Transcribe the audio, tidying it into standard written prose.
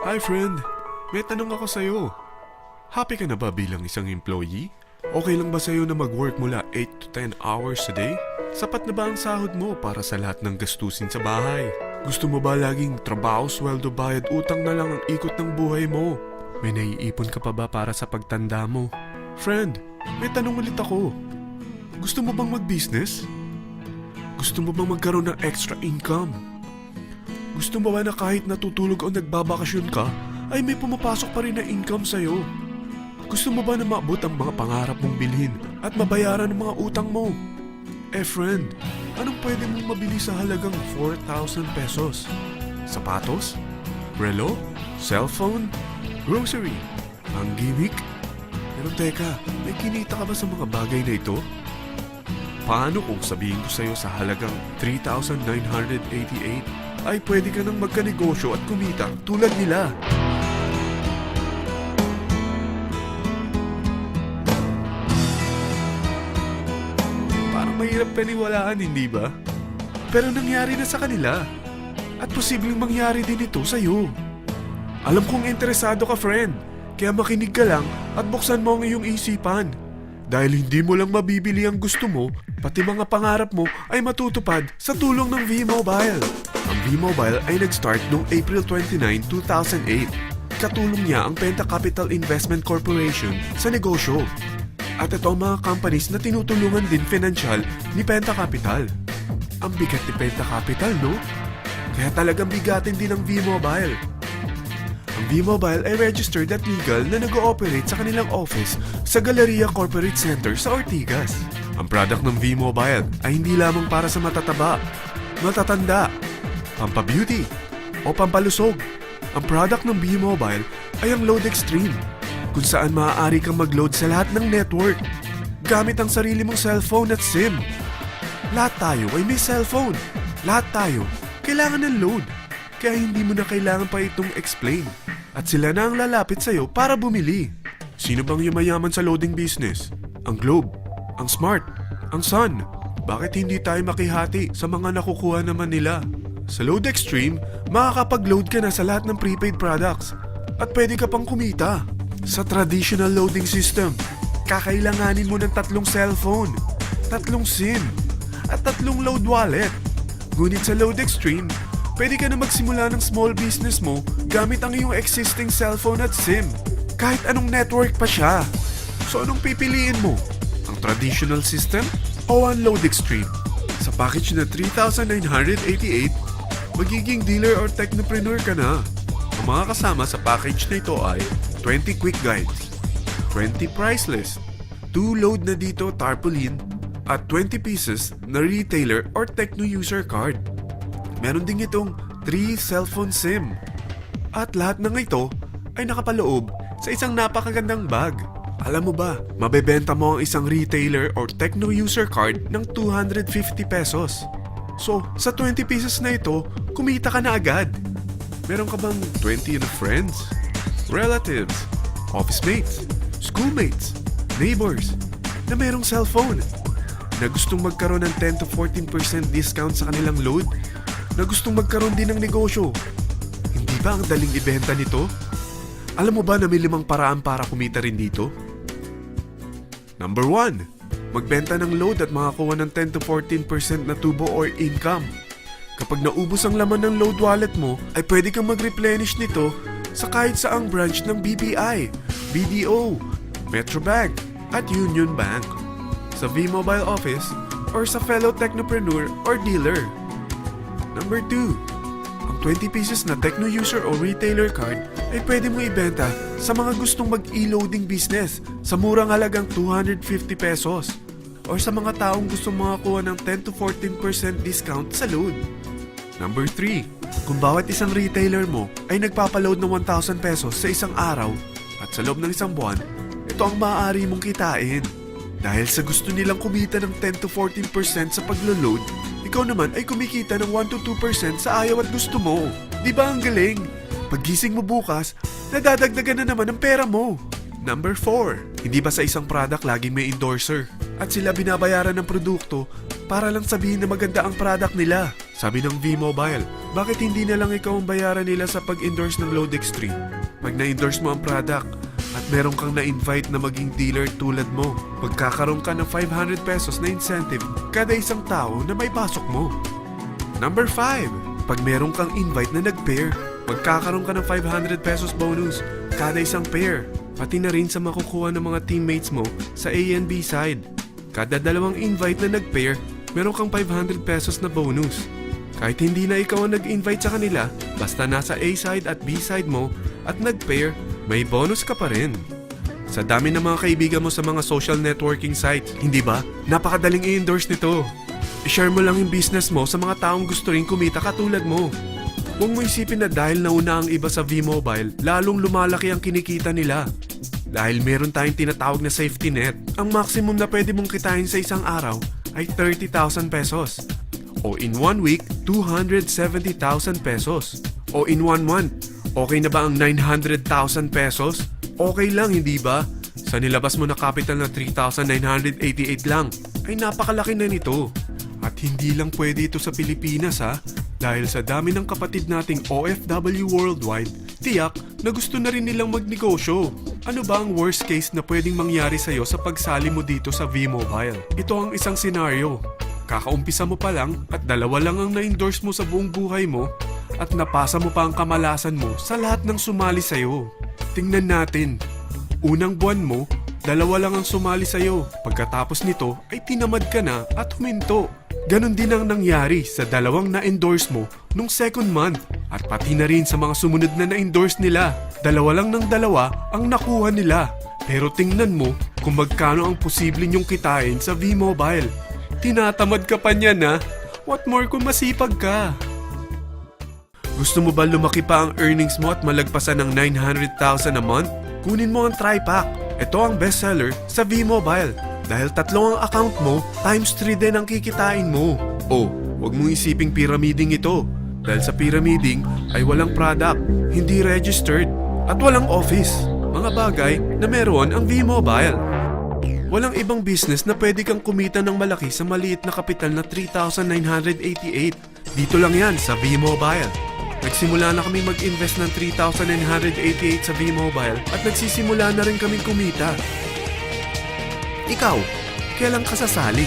Hi friend, may tanong ako sa'yo. Happy ka na ba bilang isang employee? Okay lang ba sa'yo na mag-work mula 8 to 10 hours a day? Sapat na ba ang sahod mo para sa lahat ng gastusin sa bahay? Gusto mo ba laging trabaho, sweldo, bayad, utang na lang ang ikot ng buhay mo? May naiipon ka pa ba para sa pagtanda mo? Friend, may tanong ulit ako. Gusto mo bang mag-business? Gusto mo bang magkaroon ng extra income? Gusto mo ba na kahit natutulog o nagbabakasyon ka, ay may pumapasok pa rin na income sa'yo? Gusto mo ba na maabot ang mga pangarap mong bilhin at mabayaran ang mga utang mo? Friend, anong pwede mong mabili sa halagang 4,000 pesos? Sapatos? Relo? Cellphone? Grocery? Ang gimmick? Pero teka, may kinita ka ba sa mga bagay na ito? Paano kung sabihin ko sa'yo sa halagang 3,988 ay pwede ka nang magkanegosyo at kumita tulad nila? Parang mahirap paniwalaan, hindi ba? Pero nangyari na sa kanila. At posibleng mangyari din ito sa'yo. Alam kong interesado ka, friend. Kaya makinig ka lang at buksan mo ang iyong isipan. Dahil hindi mo lang mabibili ang gusto mo, pati mga pangarap mo ay matutupad sa tulong ng V-Mobile. Ang V-Mobile ay nag-start noong April 29, 2008. Katulong niya ang Penta Capital Investment Corporation sa negosyo. At ito ang mga companies na tinutulungan din financial ni Penta Capital. Ang bigat ni Penta Capital, no? Kaya talagang bigatin din ang V-Mobile. Ang V-Mobile ay registered at legal na nag-ooperate sa kanilang office sa Galleria Corporate Center sa Ortigas. Ang product ng V-Mobile ay hindi lamang para sa matataba, matatanda, pampabeauty, o pampalusog. Ang product ng V-Mobile ay ang Load Extreme, kung saan maaari kang mag-load sa lahat ng network gamit ang sarili mong cellphone at SIM. Lahat tayo ay may cellphone. Lahat tayo kailangan ng load. Kaya hindi mo na kailangan pa itong explain. At sila na ang lalapit sa'yo para bumili. Sino bang yumayaman sa loading business? Ang Globe, ang Smart, ang Sun. Bakit hindi tayo makihati sa mga nakukuha naman nila? Sa Load Extreme, makakapag-load ka na sa lahat ng prepaid products. At pwede ka pang kumita. Sa traditional loading system, kakailanganin mo ng 3 cellphone, 3 SIM, at 3 load wallet. Ngunit sa Load Extreme, pwede ka na magsimula ng small business mo gamit ang iyong existing cellphone at SIM. Kahit anong network pa siya. So anong pipiliin mo? Ang traditional system o ang Load Extreme? Sa package na 3,988, magiging dealer or technopreneur ka na. Ang mga kasama sa package na ito ay 20 quick guides, 20 price list, 2 load na dito tarpaulin, at 20 pieces na retailer or techno user card. Meron din itong 3 cellphone SIM. At lahat ng ito ay nakapaloob sa isang napakagandang bag. Alam mo ba, mabebenta mo ang isang retailer or techno user card ng 250 pesos. So, sa 20 pieces na ito, kumita ka na agad. Meron ka bang 20 na friends, relatives, office mates, schoolmates, neighbors na merong cellphone, na gustong magkaroon ng 10 to 14% discount sa kanilang load, na gustong magkaroon din ng negosyo? Hindi ba ang daling ibenta nito? Alam mo ba na may 5 paraan para kumita rin dito? Number 1, magbenta ng load at makakuha ng 10 to 14% na tubo or income. Kapag naubos ang laman ng load wallet mo, ay pwede kang mag-replenish nito sa kahit saang branch ng BPI, BDO, Metrobank, at Union Bank, sa V-Mobile office, or sa fellow technopreneur or dealer. Number 2, ang 20 pieces na techno user o retailer card ay pwede mo ibenta sa mga gustong mag-e-loading business sa murang halagang 250 pesos, or sa mga taong gustong makakuha ng 10 to 14% discount sa load. Number 3, kung bawat isang retailer mo ay nagpapaload ng 1,000 pesos sa isang araw at sa loob ng isang buwan, ito ang maaari mong kitain. Dahil sa gusto nilang kumita ng 10 to 14% sa paglo-load, ikaw naman ay kumikita ng 1 to 2% sa ayaw at gusto mo. Di ba ang galing? Paggising mo bukas, nadadagdagan na naman ang pera mo. Number 4, hindi ba sa isang product laging may endorser? At sila binabayaran ng produkto para lang sabihin na maganda ang product nila. Sabi ng V-Mobile, bakit hindi na lang ikaw ang bayaran nila sa pag-endorse ng Load Extreme? Pag na-endorse mo ang product at meron kang na-invite na maging dealer tulad mo, magkakaroon ka ng 500 pesos na incentive kada isang tao na may pasok mo. Number 5, pag meron kang invite na nag-pair, magkakaroon ka ng 500 pesos bonus kada isang pair. Pati na rin sa makukuha ng mga teammates mo sa A and B side. Kada dalawang invite na nag-pair, meron kang 500 pesos na bonus. Kahit hindi na ikaw ang nag-invite sa kanila, basta nasa A side at B side mo at nag-pair, may bonus ka pa rin. Sa dami ng mga kaibigan mo sa mga social networking sites, hindi ba? Napakadaling i-endorse nito. I-share mo lang yung business mo sa mga taong gusto rin kumita katulad mo. Huwag mo isipin na dahil nauna ang iba sa V-Mobile, lalong lumalaki ang kinikita nila. Dahil meron tayong tinatawag na safety net, ang maximum na pwede mong kitain sa isang araw ay 30,000 pesos. O in 1 week, 270,000 pesos. O in 1 month, okay na ba ang 900,000 pesos? Okay lang, hindi ba? Sa nilabas mo na capital na 3,988 lang, ay napakalaki na nito. At hindi lang pwede ito sa Pilipinas ha, dahil sa dami ng kapatid nating OFW worldwide, tiyak na gusto na rin nilang magnegosyo. Ano ba ang worst case na pwedeng mangyari sa'yo sa pagsali mo dito sa V-Mobile? Ito ang isang senaryo. Kakaumpisa mo pa lang at 2 lang ang na-endorse mo sa buong buhay mo at napasa mo pa ang kamalasan mo sa lahat ng sumali sa'yo. Tingnan natin. Unang buwan mo, 2 lang ang sumali sa'yo. Pagkatapos nito ay tinamad ka na at huminto. Ganon din ang nangyari sa 2 na-endorse mo nung second month at pati na rin sa mga sumunod na na-endorse nila. 2 lang ng 2 ang nakuha nila. Pero tingnan mo kung magkano ang posible nyong kitain sa V-Mobile. Tinatamad ka pa niyan ha? What more kung masipag ka? Gusto mo ba lumaki pa ang earnings mo at malagpasan ng 900,000 a month? Kunin mo ang TriPack. Ito ang bestseller sa V-Mobile. Dahil 3 ang account mo, times 3 din ang kikitain mo. Oh, huwag mong isiping pyramiding ito. Dahil sa pyramiding ay walang product, hindi registered, at walang office. Mga bagay na meron ang V-Mobile. Walang ibang business na pwede kang kumita ng malaki sa maliit na kapital na 3,988. Dito lang yan sa V-Mobile. Nagsimula na kami mag-invest ng 3,988 sa V-Mobile at nagsisimula na rin kaming kumita. Ikaw, kailan ka sasali?